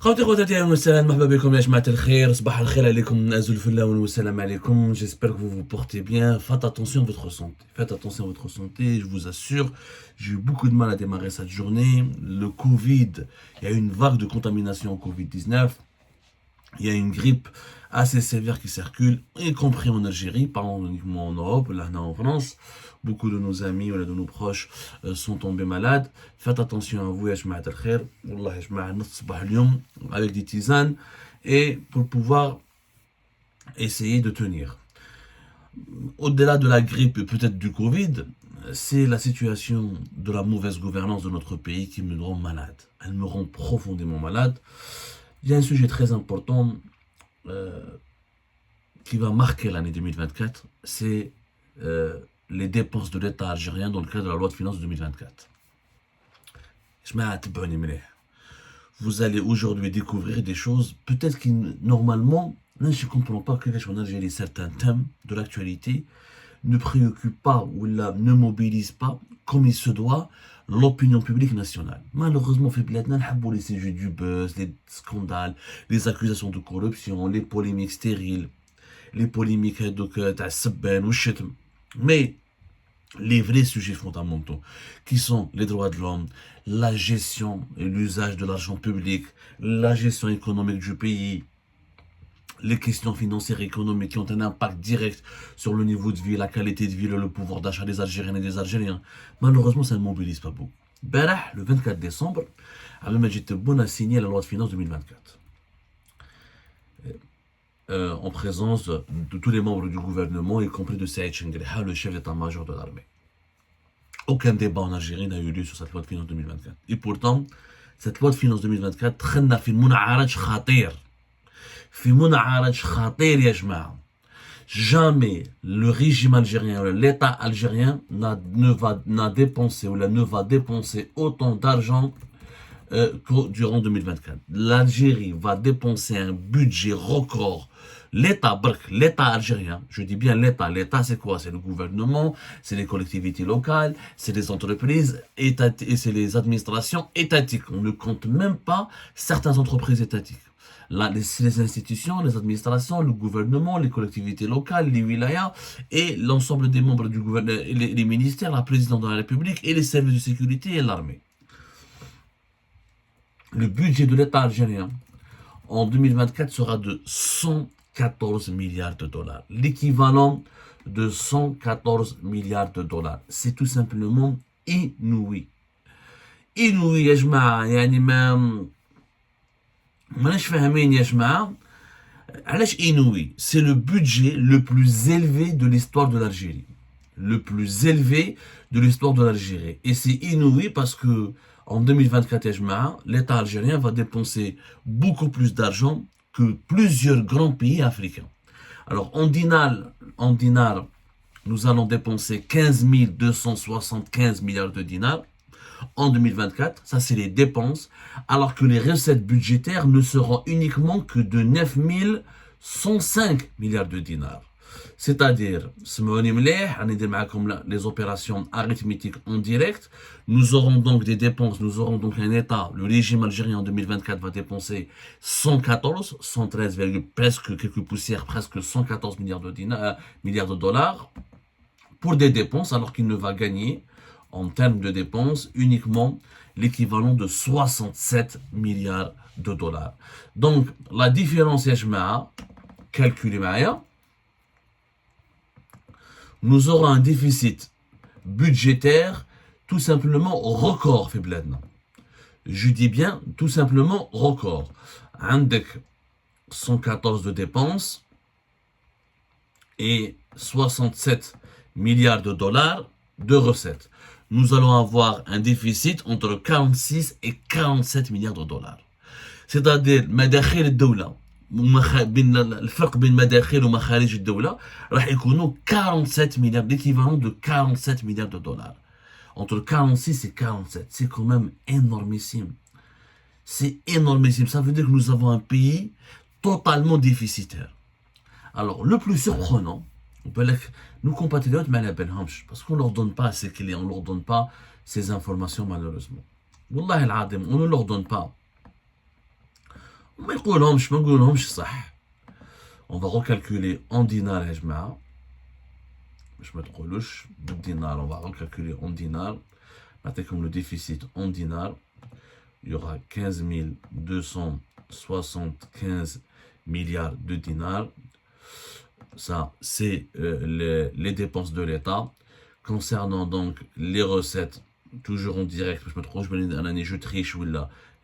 خوتي خواتاتي اهلا وسهلا مرحبا بكم يا جماعة الخير صباح الخير عليكم azul الفلا والسلام عليكم. J'espère que vous vous portez bien. Faites attention à votre santé. Faites attention à votre santé, je vous assure. J'ai eu beaucoup de mal à démarrer cette journée. Le Covid, il y a eu une vague de contamination au Covid-19. Il y a une grippe assez sévère qui circule, y compris en Algérie, pas uniquement en Europe, là en France. Beaucoup de nos amis ou de nos proches sont tombés malades. Faites attention à vous, ya jmaat al-khair. Wallah, ya jmaat, نصبح اليوم avec des tisanes et pour pouvoir essayer de tenir. Au-delà de la grippe et peut-être du Covid, c'est la situation de la mauvaise gouvernance de notre pays qui me rend malade. Elle me rend profondément malade. Il y a un sujet très important qui va marquer l'année 2024, c'est les dépenses de l'État algérien dans le cadre de la loi de finances 2024. Vous allez aujourd'hui découvrir des choses peut-être qui normalement, je ne comprends pas que en Algérie certains thèmes de l'actualité ne préoccupent pas ou ne mobilisent pas comme il se doit l'opinion publique nationale. Malheureusement, les sujets du buzz, les scandales, les accusations de corruption, les polémiques stériles, les polémiques de mais les vrais sujets fondamentaux, qui sont les droits de l'homme, la gestion et l'usage de l'argent public, la gestion économique du pays, les questions financières et économiques qui ont un impact direct sur le niveau de vie, la qualité de vie, le pouvoir d'achat des Algériennes et des Algériens. Malheureusement, ça ne mobilise pas beaucoup. Le 24 décembre, Abdel Majid Tebboune a signé la loi de finances 2024. En présence de tous les membres du gouvernement, y compris de Saïd Chengreha, le chef d'état-major de l'armée. Aucun débat en Algérie n'a eu lieu sur cette loi de finances 2024. Et pourtant, cette loi de finances 2024, تخلنا في منعرج خطير. في منعرج خطير يا جماعة. Jamais le régime algérien, l'État algérien n'a dépensé ou ne va dépenser autant d'argent durant 2024. L'Algérie va dépenser un budget record. L'État algérien, je dis bien l'État c'est quoi? C'est le gouvernement, c'est les collectivités locales, c'est les entreprises et c'est les administrations étatiques. On ne compte même pas certaines entreprises étatiques. Là, les institutions, les administrations, le gouvernement, les collectivités locales, les wilayas et l'ensemble des membres du gouvernement, les ministères, la présidente de la République et les services de sécurité et l'armée. Le budget de l'État algérien en 2024 sera de 114 milliards de dollars. L'équivalent de 114 milliards de dollars. C'est tout simplement inouï. Inouï, يا جماعة. يعني ماناش فاهمين يا جماعة. علاش inouï? C'est le budget le plus élevé de l'histoire de l'Algérie. Le plus élevé de l'histoire de l'Algérie. Et c'est inouï parce que en 2024, l'État algérien va dépenser beaucoup plus d'argent que plusieurs grands pays africains. Alors, en dinar, nous allons dépenser 15 275 milliards de dinars en 2024. Ça, c'est les dépenses. Alors que les recettes budgétaires ne seront uniquement que de 9 105 milliards de dinars. C'est-à-dire, les opérations arithmétiques en direct, nous aurons donc des dépenses, nous aurons donc un État, le régime algérien en 2024 va dépenser 113, presque quelques poussières, presque 114 milliards de dollars pour des dépenses, alors qu'il ne va gagner en termes de dépenses uniquement l'équivalent de 67 milliards de dollars. Donc, la différence, calculez Maya, nous aurons un déficit budgétaire tout simplement record في بلادنا. Je dis bien tout simplement record. عندك 114 de dépenses et 67 milliards de dollars de recettes. Nous allons avoir un déficit entre 46 et 47 milliards de dollars. C'est-à-dire مداخيل الدولة الفرق بين مداخل ومخارج الدولة راح يكونوا 47 milliards, l'équivalent de 47 milliards de dollars. Entre 46 et 47, c'est quand même énormissime. C'est énormissime. Ça veut dire que nous avons un pays totalement déficitaire. Alors, le plus surprenant, nos compatriotes, parce qu'on ne leur donne pas ces clés, on ne leur donne pas ces informations malheureusement. Wallah al-Adim, on ne leur donne pas. ما يقولهمش ما نقولهمش صح. On va recalculer en dinars يا جماعة باش ما تقولوش بالدينار. On va recalculer en dinars. نعطيكم le déficit en dinars. Il y aura 15 275 milliards de dinars. Ça, c'est les dépenses de l'État. Concernant donc les recettes, toujours en direct, je me trompe, je triche,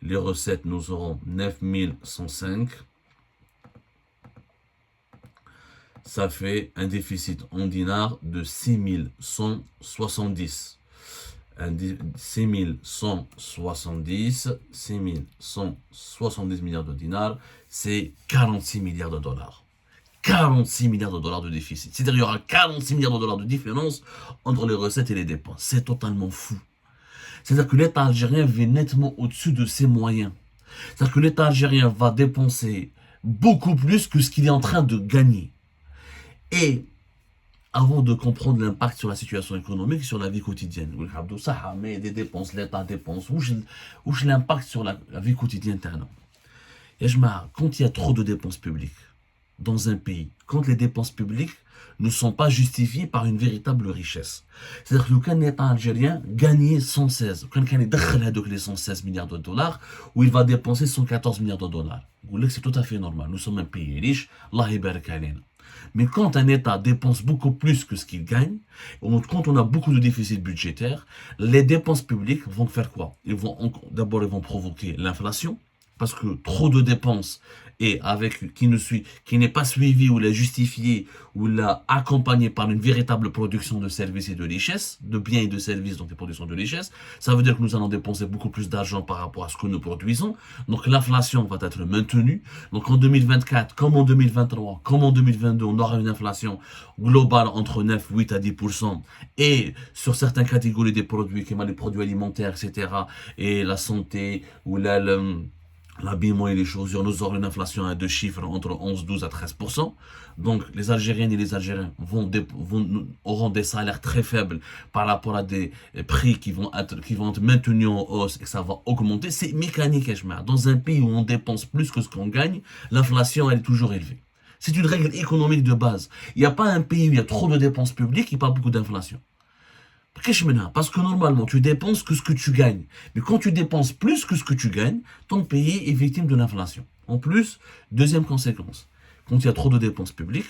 les recettes, nous aurons 9105. Ça fait un déficit en dinars de 6170. 6170 milliards de dinars, c'est 46 milliards de dollars. 46 milliards de dollars de déficit. C'est-à-dire qu'il y aura 46 milliards de dollars de différence entre les recettes et les dépenses. C'est totalement fou. C'est-à-dire que l'État algérien vit nettement au-dessus de ses moyens. C'est-à-dire que l'État algérien va dépenser beaucoup plus que ce qu'il est en train de gagner. Et avant de comprendre l'impact sur la situation économique, sur la vie quotidienne, mais des dépenses, l'État dépense, où l'impact sur la vie quotidienne, quand il y a trop de dépenses publiques dans un pays, quand les dépenses publiques ne sont pas justifiées par une véritable richesse. C'est-à-dire que quand l'État algérien gagnait 116, quand il a les 116 milliards de dollars, où il va dépenser 114 milliards de dollars. C'est tout à fait normal. Nous sommes un pays riche, Allah yabarak alayna. Mais quand un État dépense beaucoup plus que ce qu'il gagne, quand on a beaucoup de déficit budgétaire, les dépenses publiques vont faire quoi? D'abord, ils vont provoquer l'inflation, parce que trop de dépenses et qui n'est pas suivi ou la justifié ou la accompagné par une véritable production de services et de richesses, de biens et de services, donc des productions de richesses, ça veut dire que nous allons dépenser beaucoup plus d'argent par rapport à ce que nous produisons. Donc l'inflation va être maintenue. Donc en 2024, comme en 2023, comme en 2022, on aura une inflation globale entre 9, 8 à 10%. Et sur certaines catégories des produits, comme les produits alimentaires, etc., et la santé ou l'habillement et les chaussures, nous aurons une inflation à deux chiffres entre 11, 12 à 13%. Donc, les Algériennes et les Algériens auront des salaires très faibles par rapport à des prix qui vont être maintenus en hausse et que ça va augmenter. C'est mécanique, dans un pays où on dépense plus que ce qu'on gagne, l'inflation, elle est toujours élevée. C'est une règle économique de base. Il n'y a pas un pays où il y a trop de dépenses publiques et pas beaucoup d'inflation. Parce que normalement, tu dépenses que ce que tu gagnes. Mais quand tu dépenses plus que ce que tu gagnes, ton pays est victime de l'inflation. En plus, deuxième conséquence, quand il y a trop de dépenses publiques,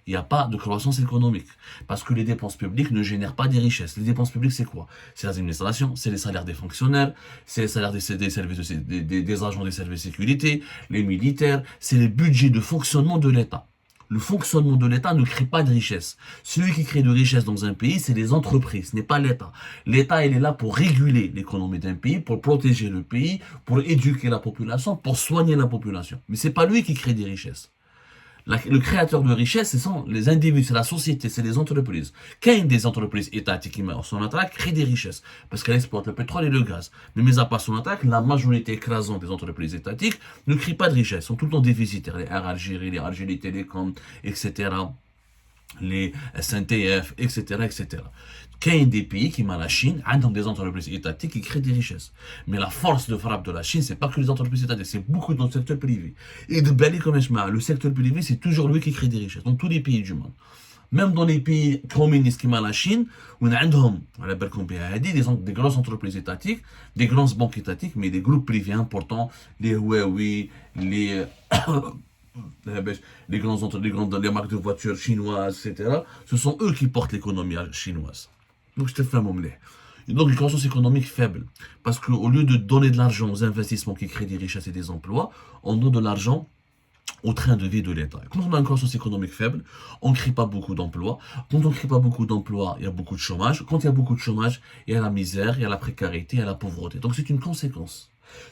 il n'y a pas de croissance économique. Parce que les dépenses publiques ne génèrent pas des richesses. Les dépenses publiques, c'est quoi? C'est les administrations, c'est les salaires des fonctionnaires, c'est les salaires des agents des services de sécurité, les militaires, c'est les budgets de fonctionnement de l'État. Le fonctionnement de l'État ne crée pas de richesse. Celui qui crée de richesse dans un pays, c'est les entreprises, ce n'est pas l'État. L'État, il est là pour réguler l'économie d'un pays, pour protéger le pays, pour éduquer la population, pour soigner la population. Mais c'est pas lui qui crée des richesses. Le créateur de richesse, ce sont les individus, c'est la société, c'est les entreprises. Quand des entreprises étatiques qui meurent, son attaque crée des richesses, parce qu'elle exploite le pétrole et le gaz. Mais mis à part son attaque, la majorité écrasante des entreprises étatiques ne crée pas de richesse, sont tout le temps déficitaires. Les Air Algérie, les Algérie Télécom, etc., les SNTF, etc., etc. Qu'il y a des pays qui, la Chine, ont des entreprises étatiques qui créent des richesses. Mais la force de frappe de la Chine, c'est pas que les entreprises étatiques, c'est beaucoup dans le secteur privé. Et de Bali comme le secteur privé, c'est toujours lui qui crée des richesses, dans tous les pays du monde. Même dans les pays communistes qui la Chine, on a des grosses entreprises étatiques, des grandes banques étatiques, mais des groupes privés importants, les Huawei, les les marques de voitures chinoises, etc. Ce sont eux qui portent l'économie chinoise. Donc, je te fais un moment. Et donc, une croissance économique faible. Parce qu'au lieu de donner de l'argent aux investissements qui créent des richesses et des emplois, on donne de l'argent au train de vie de l'État. Quand on a une croissance économique faible, on ne crée pas beaucoup d'emplois. Quand on ne crée pas beaucoup d'emplois, il y a beaucoup de chômage. Quand il y a beaucoup de chômage, il y a la misère, il y a la précarité, il y a la pauvreté. Donc, c'est une conséquence.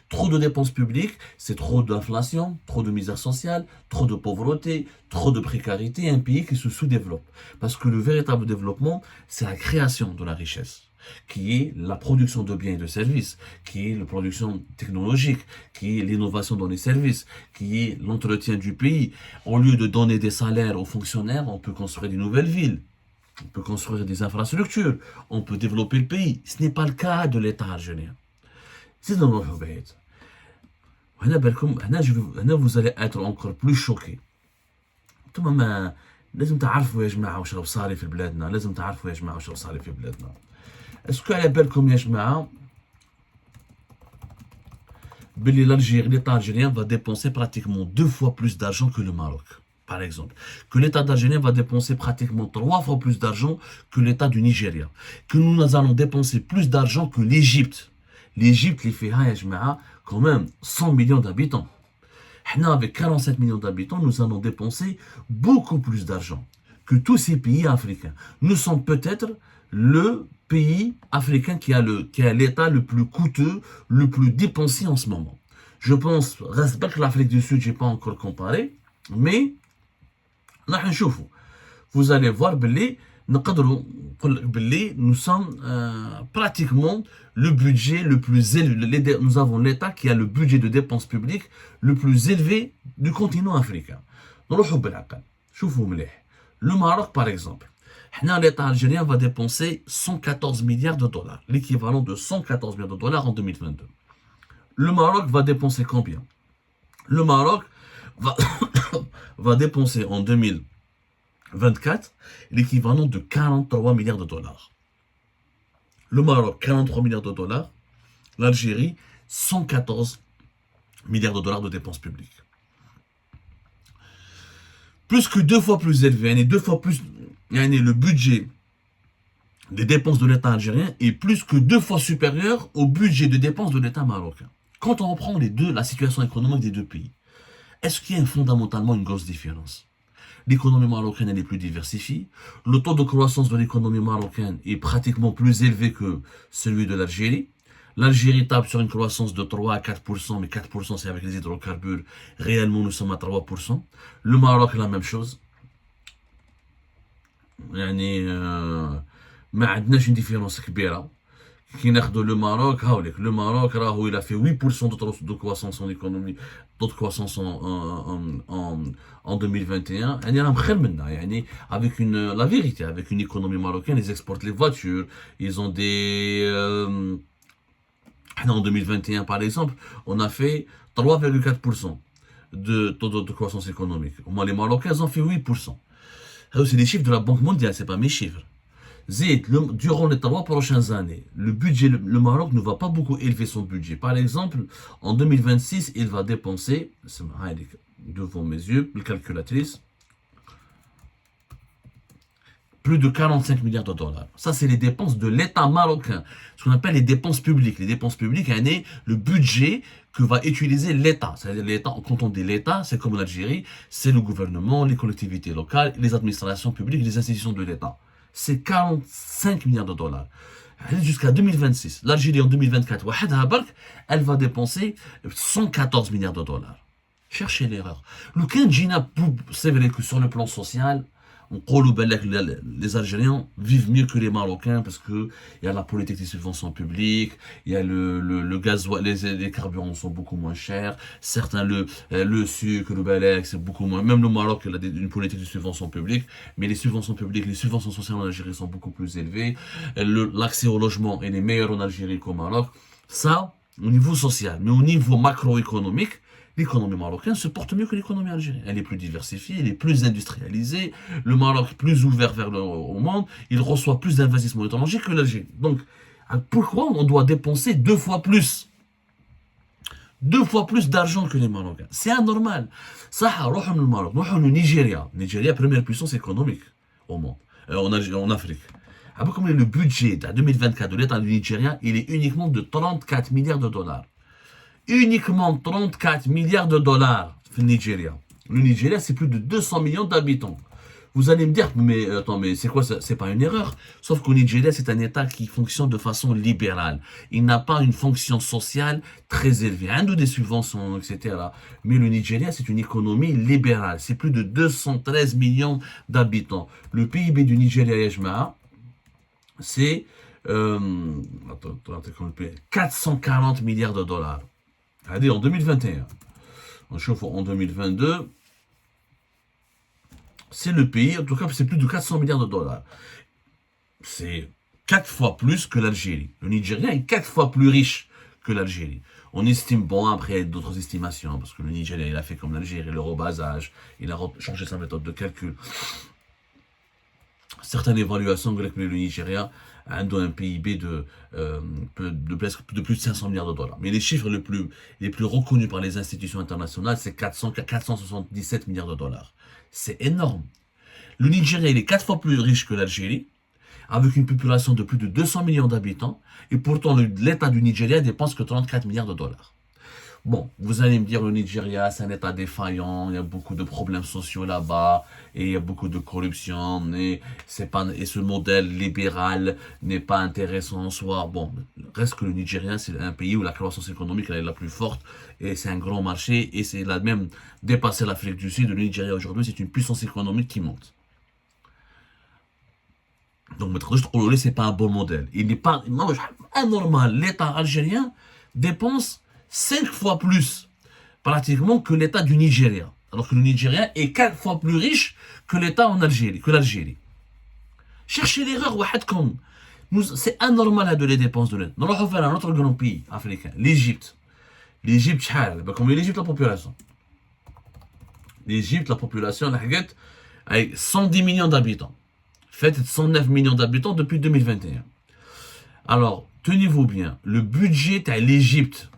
Trop de dépenses publiques, c'est trop d'inflation, trop de misère sociale, trop de pauvreté, trop de précarité, un pays qui se sous-développe. Parce que le véritable développement, c'est la création de la richesse, qui est la production de biens et de services, qui est la production technologique, qui est l'innovation dans les services, qui est l'entretien du pays. Au lieu de donner des salaires aux fonctionnaires, on peut construire des nouvelles villes. On peut construire des infrastructures, on peut développer le pays. Ce n'est pas le cas de l'État algérien. C'est dans notre pays. وهنا بالكم هنا vous allez être encore plus choqué. انتم ما لازم تعرفوا يا جماعه واش راه صاري في بلادنا، لازم تعرفوا يا جماعه واش راه صاري في بلادنا. اسكو على بالكم يا جماعه باللي l'Algérie, l'État algérien va dépenser pratiquement 2 fois plus d'argent que le Maroc, par exemple. Que l'État algérien va dépenser pratiquement 3 fois plus d'argent que l'État du Nigeria. Que nous allons dépenser plus d'argent que l'Égypte. L'Égypte, les fait, ya jma'a, quand même 100 millions d'habitants. Avec 47 millions d'habitants, nous allons dépenser beaucoup plus d'argent que tous ces pays africains. Nous sommes peut-être le pays africain qui a l'État le plus coûteux, le plus dépensé en ce moment. Je pense, reste pas que l'Afrique du Sud, je n'ai pas encore comparé, mais vous allez voir, nous sommes pratiquement le budget le plus élevé. Nous avons l'État qui a le budget de dépenses publiques le plus élevé du continent africain. Le Maroc, par exemple, l'État algérien va dépenser 114 milliards de dollars, l'équivalent de 114 milliards de dollars en 2022. Le Maroc va dépenser combien? Le Maroc va dépenser en 2024 l'équivalent de 43 milliards de dollars. Le Maroc, 43 milliards de dollars. L'Algérie, 114 milliards de dollars de dépenses publiques. Plus que 2 fois plus élevé, et 2 fois plus, le budget des dépenses de l'État algérien est plus que 2 fois supérieur au budget de dépenses de l'État marocain. Quand on reprend la situation économique des deux pays, est-ce qu'il y a fondamentalement une grosse différence? L'économie marocaine elle est plus diversifiée. Le taux de croissance de l'économie marocaine est pratiquement plus élevé que celui de l'Algérie. L'Algérie tape sur une croissance de 3 à 4%, mais 4% c'est avec les hydrocarbures. Réellement, nous sommes à 3%. Le Maroc, la même chose. ما عندناش une différence كبيرة. Le Maroc, il a fait 8% de croissance en économie, de croissance en 2021. Avec la vérité, avec une économie marocaine, ils exportent les voitures, ils ont des... en 2021, par exemple, on a fait 3,4% de taux de croissance économique. Au moins, les Marocains, ils ont fait 8%. C'est les chiffres de la Banque mondiale, c'est pas mes chiffres. Durant les 3 prochaines années, le Maroc ne va pas beaucoup élever son budget. Par exemple, en 2026, il va dépenser, devant mes yeux, une calculatrice, plus de 45 milliards de dollars. Ça, c'est les dépenses de l'État marocain. Ce qu'on appelle les dépenses publiques. Les dépenses publiques, le budget que va utiliser l'État. C'est-à-dire l'État, quand on dit l'État, c'est comme en Algérie, c'est le gouvernement, les collectivités locales, les administrations publiques, les institutions de l'État. C'est 45 milliards de dollars. Jusqu'à 2026. L'Algérie en 2024, elle va dépenser 114 milliards de dollars. Cherchez l'erreur. C'est vrai que sur le plan social, les Algériens vivent mieux que les Marocains parce qu'il y a la politique des subventions publiques, il y a le gasoil, les carburants sont beaucoup moins chers, certains le sucre, le balai, c'est beaucoup moins. Même le Maroc, il a une politique de subventions publiques, mais les subventions publiques, les subventions sociales en Algérie sont beaucoup plus élevées. L'accès au logement est meilleur en Algérie qu'au Maroc. Ça, au niveau social, mais au niveau macroéconomique, l'économie marocaine se porte mieux que l'économie algérienne. Elle est plus diversifiée, elle est plus industrialisée. Le Maroc est plus ouvert vers au monde. Il reçoit plus d'investissements étrangers que l'Algérie. Donc, pourquoi on doit dépenser 2 fois plus? 2 fois plus d'argent que les Marocains. C'est anormal. Ça, le Maroc, le Nigeria. Le Nigeria, première puissance économique au monde, en Afrique. Comme le budget de 2024 de l'État du Nigeria, il est uniquement de 34 milliards de dollars. Uniquement 34 milliards de dollars au Nigeria. Le Nigeria, c'est plus de 200 millions d'habitants. Vous allez me dire, mais attends, mais c'est quoi ça? C'est pas une erreur. Sauf qu'au Nigeria, c'est un État qui fonctionne de façon libérale. Il n'a pas une fonction sociale très élevée. Un des subventions, etc. Mais le Nigeria, c'est une économie libérale. C'est plus de 213 millions d'habitants. Le PIB du Nigeria, Yajma, c'est 440 milliards de dollars. Allez, en 2021. On chauffe en 2022. C'est le pays, en tout cas, c'est plus de 400 milliards de dollars. C'est 4 fois plus que l'Algérie. Le Nigeria est 4 fois plus riche que l'Algérie. On estime, bon, après, il y a d'autres estimations, parce que le Nigeria, il a fait comme l'Algérie, le rebasage, il a changé sa méthode de calcul. Certaines évaluations que le Nigeria a un PIB de plus de 500 milliards de dollars. Mais les chiffres les plus reconnus par les institutions internationales, c'est 477 milliards de dollars. C'est énorme. Le Nigeria, il est 4 fois plus riche que l'Algérie, avec une population de plus de 200 millions d'habitants, et pourtant l'État du Nigeria dépense que 34 milliards de dollars. Bon, vous allez me dire, le Nigeria, c'est un État défaillant, il y a beaucoup de problèmes sociaux là-bas, et il y a beaucoup de corruption, et ce modèle libéral n'est pas intéressant en soi. Bon, reste que le Nigeria, c'est un pays où la croissance économique elle est la plus forte, et c'est un grand marché, et c'est là même dépassé l'Afrique du Sud. Le Nigeria aujourd'hui, c'est une puissance économique qui monte. Donc, c'est pas un bon modèle. Il n'est pas anormal. L'État algérien dépense 5 fois plus, pratiquement, que l'État du Nigeria. Alors que le Nigeria est 4 fois plus riche que l'État en Algérie, que l'Algérie. Cherchez l'erreur, comme. C'est anormal de les dépenses de l'État. Nous allons faire un autre grand pays africain, l'Égypte. L'Égypte, comme l'Égypte, la population. L'Égypte, la population, avec 110 millions d'habitants. Faites 109 millions d'habitants depuis 2021. Alors, tenez-vous bien, le budget à l'Égypte,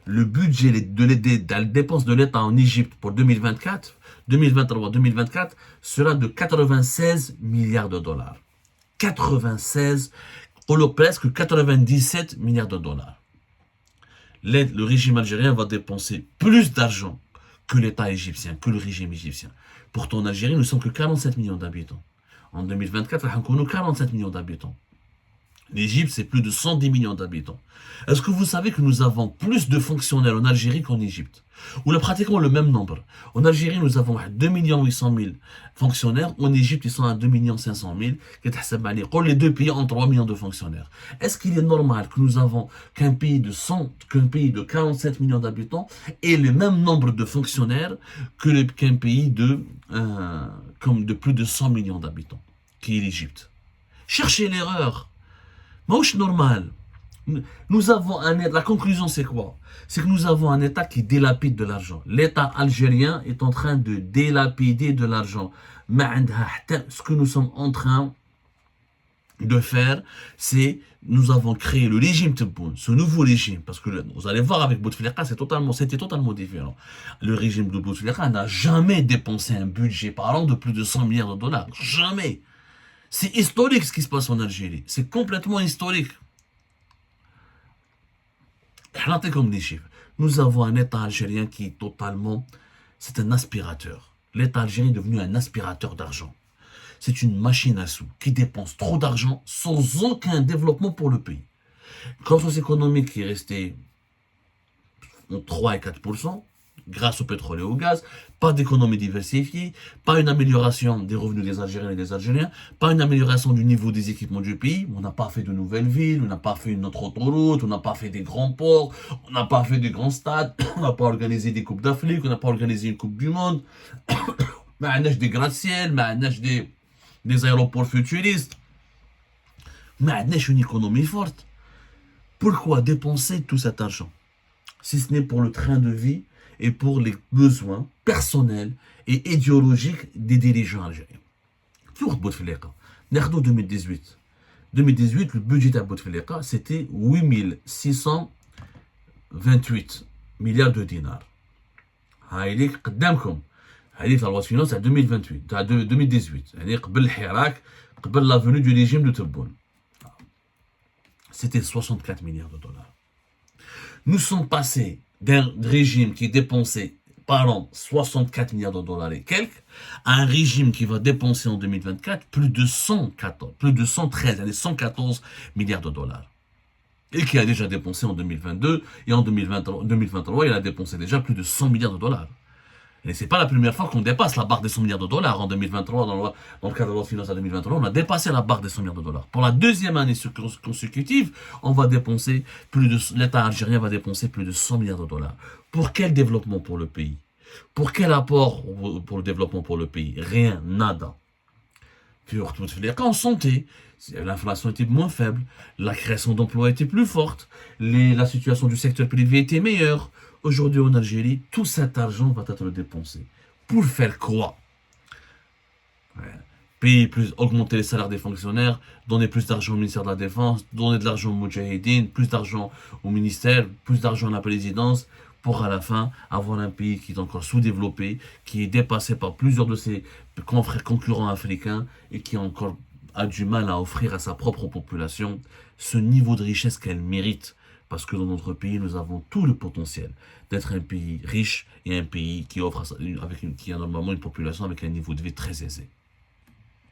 le budget de la dépense de l'État en Égypte pour 2023-2024 sera de 96 milliards de dollars. 96, ou presque 97 milliards de dollars. Le régime algérien va dépenser plus d'argent que l'État égyptien, que le régime égyptien. Pourtant, en Algérie, nous ne sommes que 47 millions d'habitants. En 2024, nous avons 47 millions d'habitants. L'Égypte, c'est plus de 110 millions d'habitants. Est-ce que vous savez que nous avons plus de fonctionnaires en Algérie qu'en Égypte? On a pratiquement le même nombre. En Algérie, nous avons 2 800 000 fonctionnaires. En Égypte, ils sont à 2 500 000. Les deux pays ont 3 millions de fonctionnaires. Est-ce qu'il est normal que nous avons qu'un pays de 47 millions d'habitants ait le même nombre de fonctionnaires qu'un pays de plus de 100 millions d'habitants, qui est l'Égypte? Cherchez l'erreur. C'est normal. Nous avons la conclusion, c'est quoi? C'est que nous avons un État qui délapide de l'argent. L'État algérien est en train de délapider de l'argent. Ce que nous sommes en train de faire, c'est nous avons créé le régime Tebboune, ce nouveau régime, parce que vous allez voir avec Bouteflika, c'était totalement différent. Le régime de Bouteflika n'a jamais dépensé un budget par an de plus de 100 milliards de dollars. Jamais. C'est historique ce qui se passe en Algérie. C'est complètement historique. Comme des chiffres. Nous avons un État algérien qui est totalement... C'est un aspirateur. L'État algérien est devenu un aspirateur d'argent. C'est une machine à sous qui dépense trop d'argent sans aucun développement pour le pays. Croissance économique qui est restée entre 3 et 4%, grâce au pétrole et au gaz, pas d'économie diversifiée, pas une amélioration des revenus des Algériens et des Algériens, pas une amélioration du niveau des équipements du pays. On n'a pas fait de nouvelles villes, on n'a pas fait une autre autoroute, on n'a pas fait des grands ports, on n'a pas fait des grands stades, on n'a pas organisé des coupes d'Afrique, on n'a pas organisé une coupe du monde, on a des gratte-ciel, on a des aéroports futuristes, on a une économie forte. Pourquoi dépenser tout cet argent, si ce n'est pour le train de vie et pour les besoins personnels et idéologiques des dirigeants algériens? Pour Bouteflika, en 2018, le budget de Bouteflika, c'était 8628 milliards de dinars. هايليك قدامكم. هذه في loi de finances à 2028, à 2018. يعني قبل الحراك, قبل la venue du régime de Tebboune. C'était 64 milliards de dollars. Nous sommes passés d'un régime qui dépensait par an 64 milliards de dollars et quelques, à un régime qui va dépenser en 2024 plus de 114 milliards de dollars. Et qui a déjà dépensé en 2022, et en 2023, il a dépensé déjà plus de 100 milliards de dollars. Et c'est pas la première fois qu'on dépasse la barre des 100 milliards de dollars en 2023, dans le cadre de la loi de finances à 2023, on a dépassé la barre des 100 milliards de dollars. Pour la deuxième année consécutive, l'État algérien va dépenser plus de 100 milliards de dollars. Pour quel développement pour le pays? Pour quel apport pour le développement pour le pays? Rien, nada. En santé, l'inflation était moins faible, la création d'emplois était plus forte, la situation du secteur privé était meilleure. Aujourd'hui en Algérie, tout cet argent va être dépensé. Pour faire quoi? Payer plus, augmenter les salaires des fonctionnaires, donner plus d'argent au ministère de la Défense, donner de l'argent au Moudjahidine, plus d'argent au ministère, plus d'argent à la présidence, pour à la fin avoir un pays qui est encore sous-développé, qui est dépassé par plusieurs de ses confrères concurrents africains et qui encore a du mal à offrir à sa propre population ce niveau de richesse qu'elle mérite. Parce que dans notre pays, nous avons tout le potentiel d'être un pays riche et un pays qui offre qui a normalement une population avec un niveau de vie très aisé.